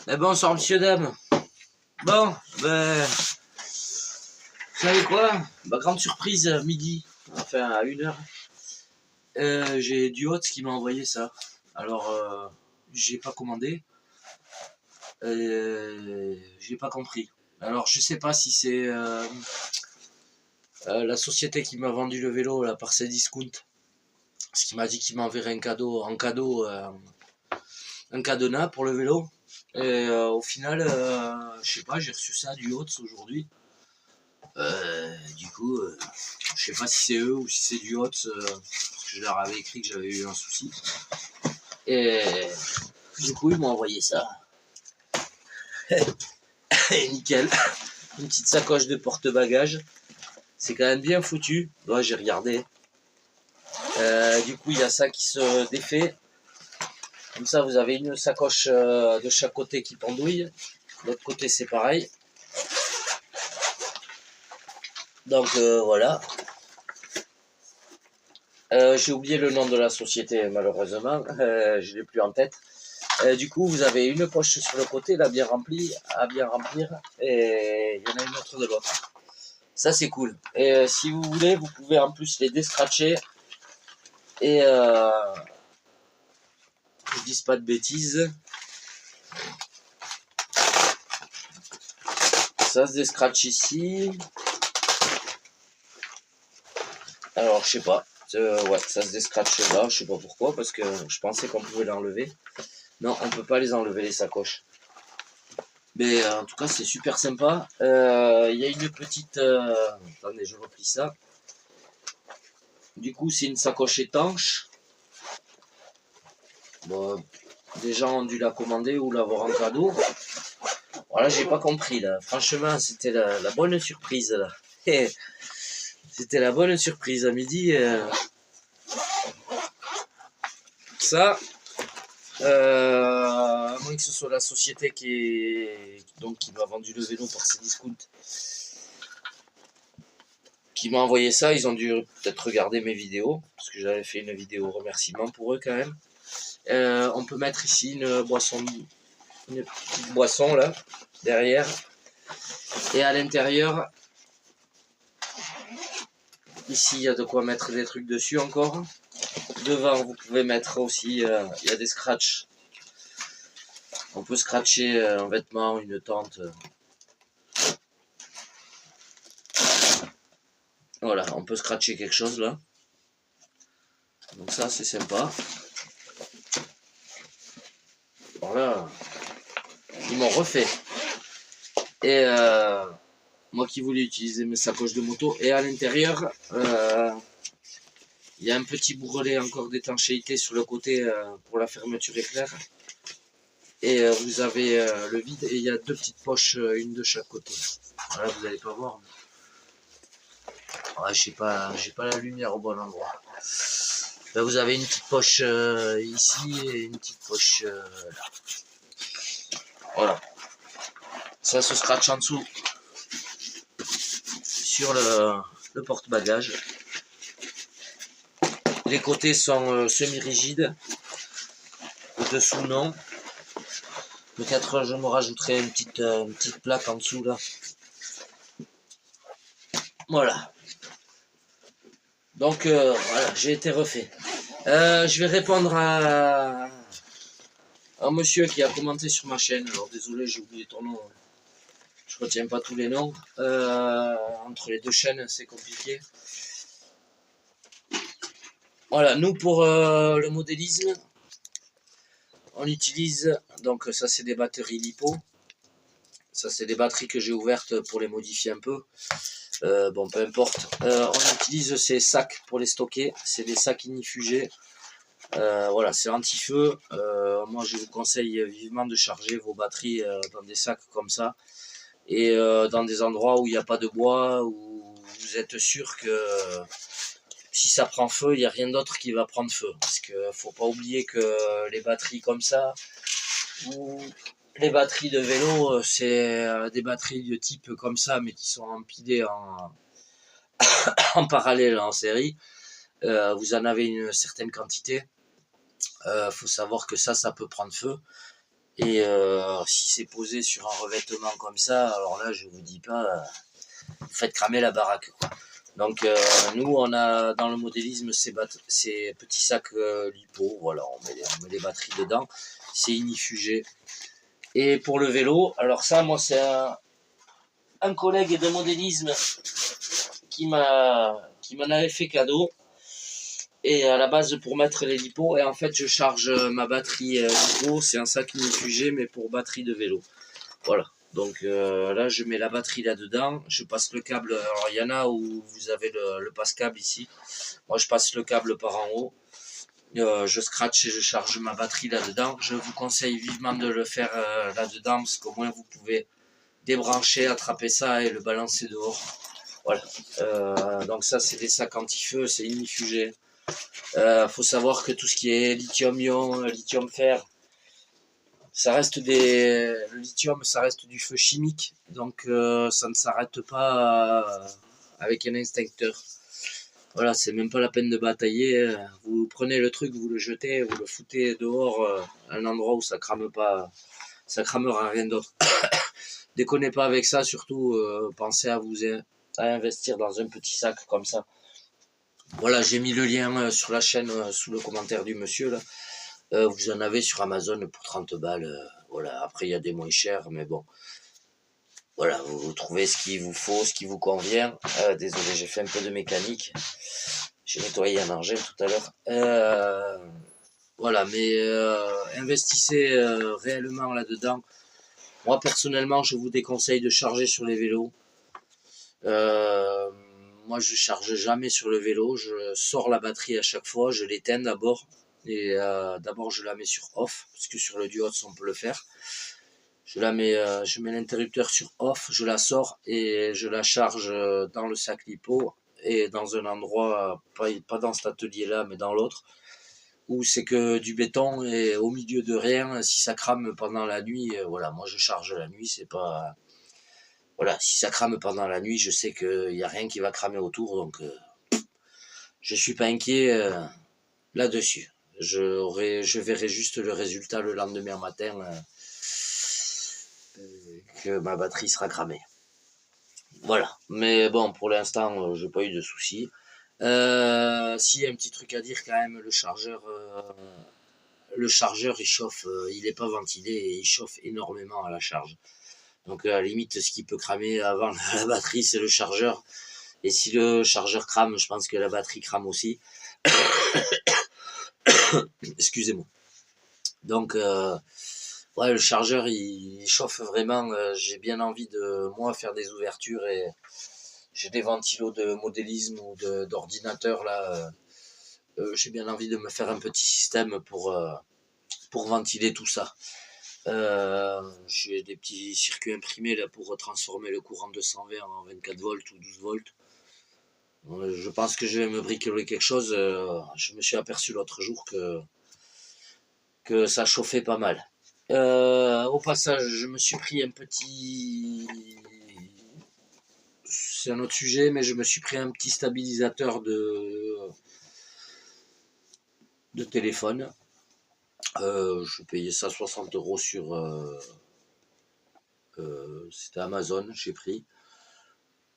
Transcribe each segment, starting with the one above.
Eh bonsoir monsieur dame. Bon, ben, vous savez quoi? Grande surprise, midi, enfin à 1h. J'ai du Hotz qui m'a envoyé ça. Alors, j'ai pas commandé. J'ai pas compris. Alors, je sais pas si c'est la société qui m'a vendu le vélo là, par ses discounts. Parce qu'il m'a dit qu'il m'enverrait un cadenas pour le vélo. Et au final, je sais pas, j'ai reçu ça du Hotz aujourd'hui. Du coup, je sais pas si c'est eux ou si c'est du Hotz, parce que je leur avais écrit que j'avais eu un souci. Et du coup, ils m'ont envoyé ça. Et nickel. Une petite sacoche de porte-bagages. C'est quand même bien foutu. Ouais, j'ai regardé. Du coup, il y a ça qui se défait. Comme ça, vous avez une sacoche de chaque côté qui pendouille. L'autre côté, c'est pareil. Donc voilà. J'ai oublié le nom de la société malheureusement, je l'ai plus en tête. Du coup, vous avez une poche sur le côté là bien remplie, à bien remplir, et il y en a une autre de l'autre. Ça c'est cool. Et si vous voulez, vous pouvez en plus les descratcher. Et je dis pas de bêtises. Ça se descratche ici. Alors je sais pas. Ouais, ça se descratche là, je sais pas pourquoi, parce que je pensais qu'on pouvait l'enlever. Non, on peut pas les enlever les sacoches. Mais en tout cas, c'est super sympa. Il y a une petite... attendez, je replie ça. Du coup, c'est une sacoche étanche. Bon, des gens ont dû la commander ou l'avoir en cadeau. Voilà, j'ai pas compris là. Franchement, c'était la bonne surprise là. C'était la bonne surprise à midi. Ça, à moins que ce soit la société qui m'a vendu le vélo par ses discounts, qui m'a envoyé ça, ils ont dû peut-être regarder mes vidéos, parce que j'avais fait une vidéo remerciement pour eux quand même. On peut mettre ici une petite boisson là, derrière. Et à l'intérieur, ici il y a de quoi mettre des trucs dessus encore. Devant, vous pouvez mettre aussi, il y a des scratchs. On peut scratcher un vêtement, une tente. Voilà, on peut scratcher quelque chose là. Donc ça, c'est sympa. Voilà, ils m'ont refait. Et moi qui voulais utiliser mes sacoches de moto. Et à l'intérieur, il y a un petit bourrelet encore d'étanchéité sur le côté pour la fermeture éclair. Et vous avez le vide et il y a deux petites poches, une de chaque côté. Voilà, vous n'allez pas voir. Ouais, j'ai pas la lumière au bon endroit. Là, vous avez une petite poche ici et une petite poche là. Voilà. Ça se scratch en dessous sur le porte-bagages. Les côtés sont semi-rigides. Le dessous non. Peut-être je me rajouterai une petite plaque en dessous là. Voilà. Donc voilà, j'ai été refait. Je vais répondre à un monsieur qui a commenté sur ma chaîne. Alors désolé, j'ai oublié ton nom. Je retiens pas tous les noms. Entre les deux chaînes, c'est compliqué. Voilà, nous pour le modélisme, on utilise, donc ça c'est des batteries LiPo. Ça c'est des batteries que j'ai ouvertes pour les modifier un peu. Bon, peu importe. On utilise ces sacs pour les stocker. C'est des sacs ignifugés. Voilà, c'est anti-feu. Moi, je vous conseille vivement de charger vos batteries dans des sacs comme ça. Et dans des endroits où il n'y a pas de bois, où vous êtes sûr que si ça prend feu, il n'y a rien d'autre qui va prendre feu. Parce qu'il ne faut pas oublier que les batteries comme ça, ou les batteries de vélo, c'est des batteries de type comme ça, mais qui sont empilées en parallèle, en série. Vous en avez une certaine quantité. Faut savoir que ça peut prendre feu. Et si c'est posé sur un revêtement comme ça, alors là je vous dis pas, faites cramer la baraque, quoi. Donc nous on a dans le modélisme ces petits sacs lipo, voilà, on met les batteries dedans, c'est inifugé. Et pour le vélo, alors ça moi c'est un collègue de modélisme qui m'en avait fait cadeau. Et à la base pour mettre les lipos, et en fait je charge ma batterie lipo, c'est un sac inifugé mais pour batterie de vélo. Voilà, donc là je mets la batterie là-dedans, je passe le câble, alors il y en a où vous avez le passe-câble ici, moi je passe le câble par en haut, je scratch et je charge ma batterie là-dedans. Je vous conseille vivement de le faire là-dedans parce qu'au moins vous pouvez débrancher, attraper ça et le balancer dehors. Voilà, donc ça c'est des sacs anti-feu, c'est inifugé. Faut savoir que tout ce qui est lithium-ion, lithium-fer, le lithium, ça reste du feu chimique, donc ça ne s'arrête pas avec un extincteur. Voilà, c'est même pas la peine de batailler. Vous prenez le truc, vous le jetez, vous le foutez dehors à un endroit où ça crame pas, ça cramera rien d'autre. Déconnez pas avec ça, surtout pensez à investir dans un petit sac comme ça. Voilà, j'ai mis le lien sur la chaîne sous le commentaire du monsieur là. Vous en avez sur Amazon pour 30 balles. Voilà, après il y a des moins chers, mais bon. Voilà, vous trouvez ce qu'il vous faut, ce qui vous convient. Désolé, j'ai fait un peu de mécanique. J'ai nettoyé un engin tout à l'heure. Voilà, mais investissez réellement là-dedans. Moi personnellement, je vous déconseille de charger sur les vélos. Moi, je charge jamais sur le vélo. Je sors la batterie à chaque fois, je l'éteins d'abord. Et d'abord, je la mets sur off, parce que sur le duos, on peut le faire. Je mets l'interrupteur sur off, je la sors et je la charge dans le sac lipo et dans un endroit, pas dans cet atelier-là, mais dans l'autre, où c'est que du béton et au milieu de rien. Si ça crame pendant la nuit, voilà, moi je charge la nuit, c'est pas... Voilà, si ça crame pendant la nuit, je sais qu'il n'y a rien qui va cramer autour, donc je suis pas inquiet là-dessus. Je verrai juste le résultat le lendemain matin que ma batterie sera cramée. Voilà, mais bon, pour l'instant, j'ai pas eu de soucis. Si, un petit truc à dire quand même, le chargeur il chauffe, il est pas ventilé et il chauffe énormément à la charge. Donc à la limite, ce qui peut cramer avant la batterie, c'est le chargeur. Et si le chargeur crame, je pense que la batterie crame aussi. Excusez-moi. Donc, ouais, le chargeur, il chauffe vraiment. J'ai bien envie de, moi, faire des ouvertures et j'ai des ventilos de modélisme ou d'ordinateur, là. J'ai bien envie de me faire un petit système pour ventiler tout ça. J'ai des petits circuits imprimés là pour transformer le courant de 220 en 24 volts ou 12 volts. Je pense que je vais me bricoler quelque chose. Je me suis aperçu l'autre jour que ça chauffait pas mal. Au passage, je me suis pris un petit... C'est un autre sujet, mais je me suis pris un petit stabilisateur de téléphone. Je payais ça 60 € sur... c'était Amazon, j'ai pris.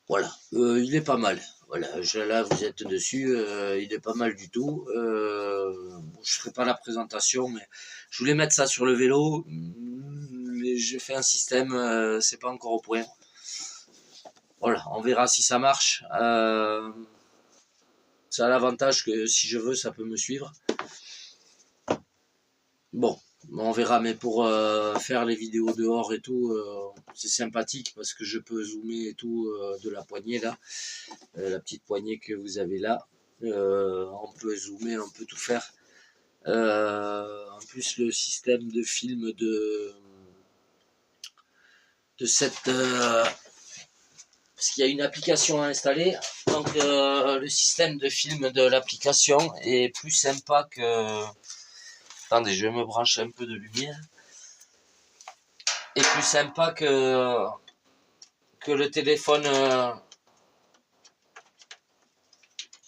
Voilà, il est pas mal. Voilà, là vous êtes dessus, il est pas mal du tout. Je ferai pas la présentation, mais je voulais mettre ça sur le vélo. Mais j'ai fait un système, c'est pas encore au point. Voilà, on verra si ça marche. Ça a l'avantage que si je veux, ça peut me suivre. Bon, on verra, mais pour faire les vidéos dehors et tout, c'est sympathique parce que je peux zoomer et tout de la poignée là, la petite poignée que vous avez là. On peut zoomer, on peut tout faire. En plus, le système de film de cette... parce qu'il y a une application à installer, donc le système de film de l'application est plus sympa que... Attendez, je vais me brancher un peu de lumière. Est plus sympa que le téléphone.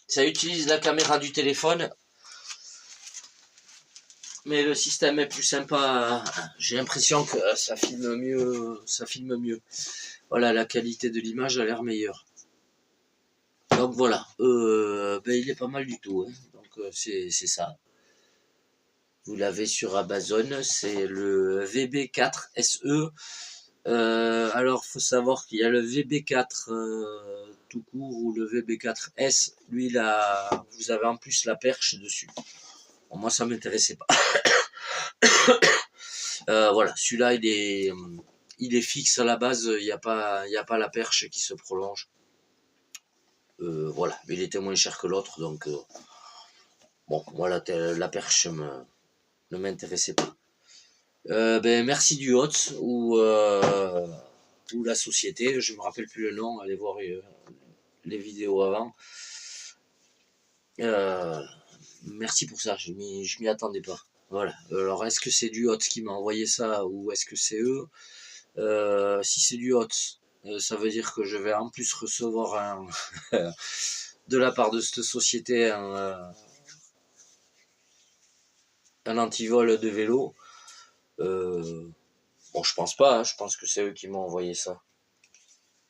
Ça utilise la caméra du téléphone. Mais le système est plus sympa. J'ai l'impression que ça filme mieux. Voilà, la qualité de l'image a l'air meilleure. Donc voilà, il est pas mal du tout. Hein. Donc c'est ça. Vous l'avez sur Amazon, c'est le VB4 SE. Alors, faut savoir qu'il y a le VB4 tout court ou le VB4S. Lui, là, vous avez en plus la perche dessus. Bon, moi, ça m'intéressait pas. Voilà, celui-là, il est fixe à la base. Il n'y a pas la perche qui se prolonge. Voilà, mais il était moins cher que l'autre, donc bon, voilà, la perche ne m'intéressait pas. Merci du Hotz ou la société, je me rappelle plus le nom, allez voir les vidéos avant. Merci pour ça, je m'y attendais pas. Voilà. Alors est-ce que c'est du Hotz qui m'a envoyé ça ou est-ce que c'est eux? Si c'est du Hotz, ça veut dire que je vais en plus recevoir de la part de cette société un antivol de vélo. Bon, je pense pas, hein, je pense que c'est eux qui m'ont envoyé ça.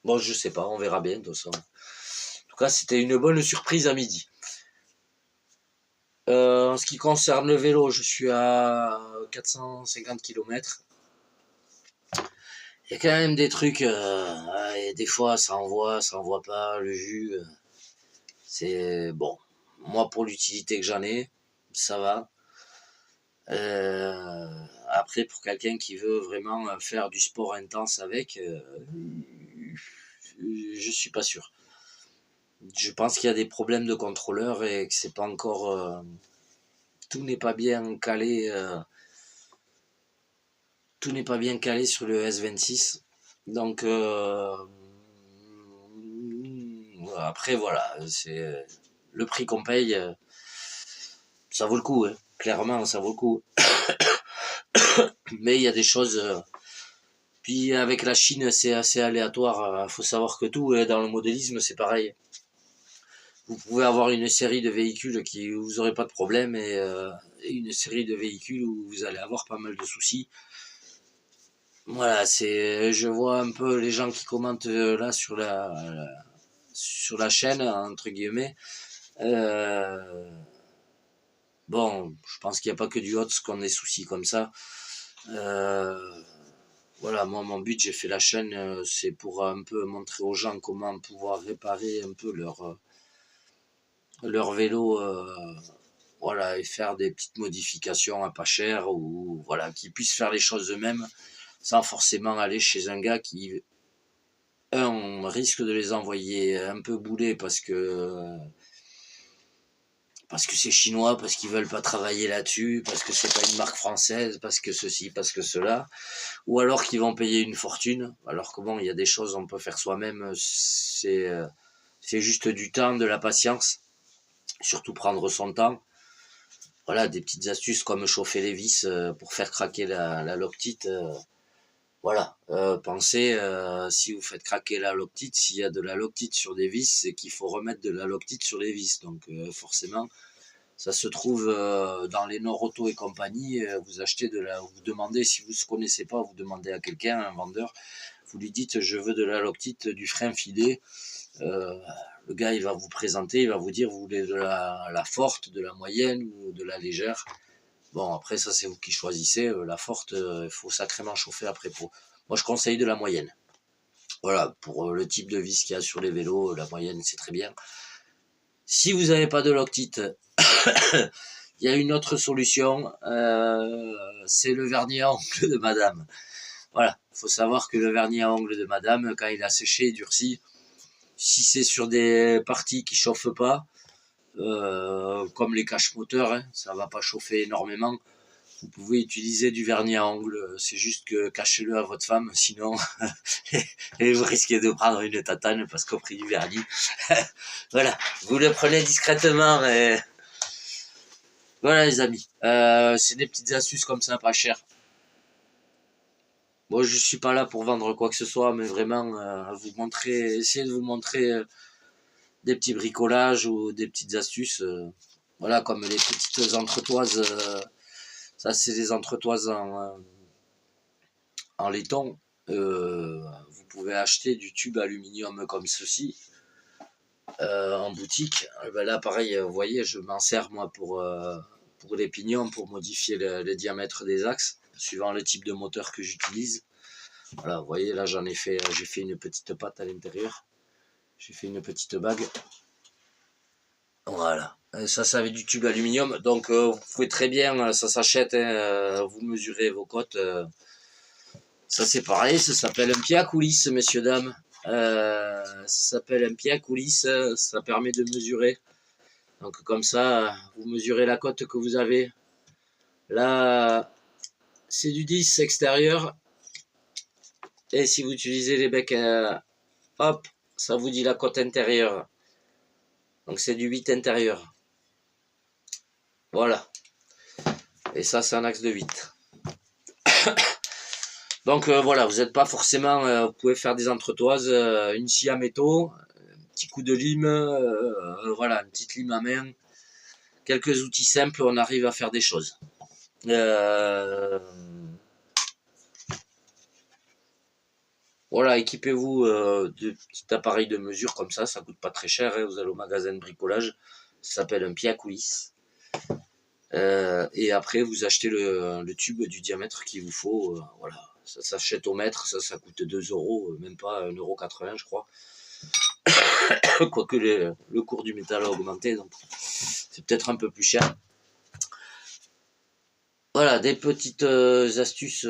Bon, je sais pas, on verra bien de toute façon. En tout cas, c'était une bonne surprise à midi. En ce qui concerne le vélo, je suis à 450 km. Il y a quand même des trucs, et des fois ça envoie pas, le jus. C'est bon. Moi, pour l'utilité que j'en ai, ça va. Après, pour quelqu'un qui veut vraiment faire du sport intense avec, je suis pas sûr. Je pense qu'il y a des problèmes de contrôleur et que c'est pas encore, tout n'est pas bien calé. Tout n'est pas bien calé sur le S26. Donc après voilà, c'est le prix qu'on paye, ça vaut le coup. Hein. Clairement, ça vaut le coup. Mais il y a des choses. Puis avec la Chine, c'est assez aléatoire. Faut savoir que tout dans le modélisme, c'est pareil. Vous pouvez avoir une série de véhicules qui vous n'aurez pas de problème et une série de véhicules où vous allez avoir pas mal de soucis. Voilà, je vois un peu les gens qui commentent là sur la chaîne entre guillemets. Bon, je pense qu'il n'y a pas que du Hotz qu'on ait soucis comme ça. Voilà, moi mon but, j'ai fait la chaîne, c'est pour un peu montrer aux gens comment pouvoir réparer un peu leur vélo, voilà, et faire des petites modifications à pas cher ou voilà, qu'ils puissent faire les choses eux-mêmes sans forcément aller chez un gars qui, on risque de les envoyer un peu boulés parce que c'est chinois, parce qu'ils veulent pas travailler là-dessus, parce que c'est pas une marque française, parce que ceci, parce que cela, ou alors qu'ils vont payer une fortune. Alors que bon, il y a des choses on peut faire soi-même, c'est juste du temps, de la patience, surtout prendre son temps. Voilà, des petites astuces comme chauffer les vis pour faire craquer la loctite. Voilà, pensez, si vous faites craquer la loctite, s'il y a de la loctite sur des vis, c'est qu'il faut remettre de la loctite sur les vis. Donc forcément, ça se trouve dans les Nord Auto et compagnie. Vous achetez vous demandez, si vous ne connaissez pas, vous demandez à quelqu'un, un vendeur, vous lui dites je veux de la loctite du frein filé. Le gars il va vous présenter, il va vous dire vous voulez de la forte, de la moyenne ou de la légère. Bon, après, ça, c'est vous qui choisissez. La forte, il faut sacrément chauffer après pour. Moi, je conseille de la moyenne. Voilà, pour le type de vis qu'il y a sur les vélos, la moyenne, c'est très bien. Si vous n'avez pas de loctite, il y a une autre solution. C'est le vernis à ongles de madame. Voilà, il faut savoir que le vernis à ongles de madame, quand il a séché et durci, si c'est sur des parties qui chauffent pas, comme les caches moteurs, hein, ça va pas chauffer énormément. Vous pouvez utiliser du vernis à ongles, c'est juste que cachez-le à votre femme, sinon et vous risquez de prendre une tatane parce qu'au prix du vernis. Voilà, vous le prenez discrètement. Et... Voilà les amis, c'est des petites astuces comme ça, pas cher. Moi je suis pas là pour vendre quoi que ce soit, mais vraiment vous montrer, essayer de vous montrer des petits bricolages ou des petites astuces. Voilà, comme les petites entretoises Ça, c'est des entretoises en laiton. Vous pouvez acheter du tube aluminium comme ceci en boutique. Ben là, pareil, vous voyez, je m'en sers moi pour les pignons, pour modifier le diamètre des axes, suivant le type de moteur que j'utilise. Voilà, vous voyez, là, j'ai fait une petite patte à l'intérieur. J'ai fait une petite bague. Voilà. Ça avait du tube aluminium. Donc, vous pouvez très bien, ça s'achète, hein, vous mesurez vos côtes. Ça, c'est pareil, ça s'appelle un pied à coulisses, messieurs, dames. Ça s'appelle un pied à coulisses, ça permet de mesurer. Donc, comme ça, vous mesurez la côte que vous avez. Là, c'est du 10 extérieur. Et si vous utilisez les becs, hop, ça vous dit la côte intérieure. Donc c'est du 8 intérieur. Voilà. Et ça, c'est un axe de 8. Donc voilà, vous n'êtes pas forcément... vous pouvez faire des entretoises, une scie à métaux, un petit coup de lime, voilà, une petite lime à main. Quelques outils simples, on arrive à faire des choses. Voilà, équipez-vous de petits appareils de mesure comme ça coûte pas très cher, hein, vous allez au magasin de bricolage, ça s'appelle un pied à coulisses. Et après vous achetez le tube du diamètre qu'il vous faut, voilà, ça s'achète au mètre, ça coûte 2 €, même pas 1,80 € je crois. Quoique le cours du métal a augmenté, donc c'est peut-être un peu plus cher. Voilà, des petites astuces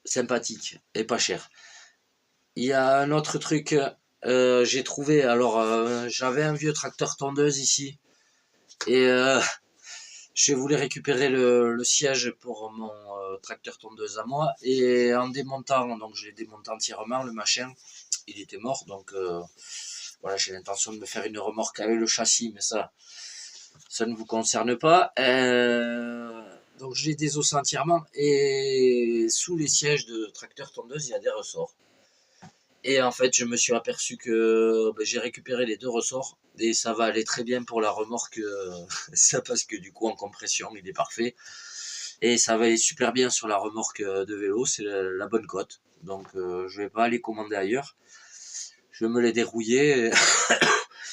sympathique et pas cher. Il y a un autre truc, j'ai trouvé, alors j'avais un vieux tracteur tondeuse ici et je voulais récupérer le siège pour mon tracteur tondeuse à moi et en démontant, donc je l'ai démonté entièrement, le machin, il était mort, donc voilà, j'ai l'intention de me faire une remorque avec le châssis, mais ça ne vous concerne pas. Donc je l'ai désossé entièrement et sous les sièges de tracteur tondeuse, il y a des ressorts. Et en fait, je me suis aperçu que j'ai récupéré les 2 ressorts et ça va aller très bien pour la remorque, ça parce que du coup en compression, il est parfait. Et ça va aller super bien sur la remorque de vélo, c'est la bonne cote. Donc je vais pas aller commander ailleurs. Je vais me les dérouiller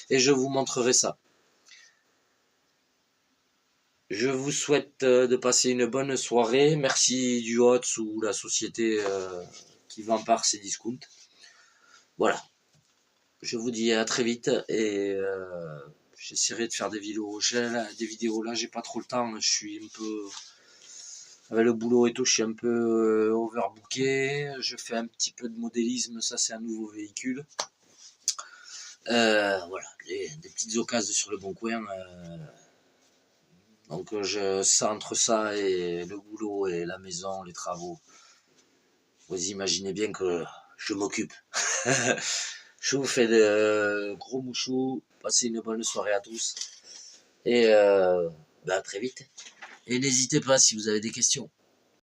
et je vous montrerai ça. Je vous souhaite de passer une bonne soirée. Merci du HOTS ou la société qui vend par ces discounts. Voilà. Je vous dis à très vite et j'essaierai de faire des vidéos. Là, j'ai pas trop le temps. Je suis un peu... Avec le boulot et tout, je suis un peu overbooké. Je fais un petit peu de modélisme. Ça, c'est un nouveau véhicule. Voilà. Des petites occasions sur le bon coin. Donc entre ça et le boulot et la maison, les travaux, vous imaginez bien que je m'occupe. Je vous fais de gros mouchous, passez une bonne soirée à tous et à très vite. Et n'hésitez pas si vous avez des questions.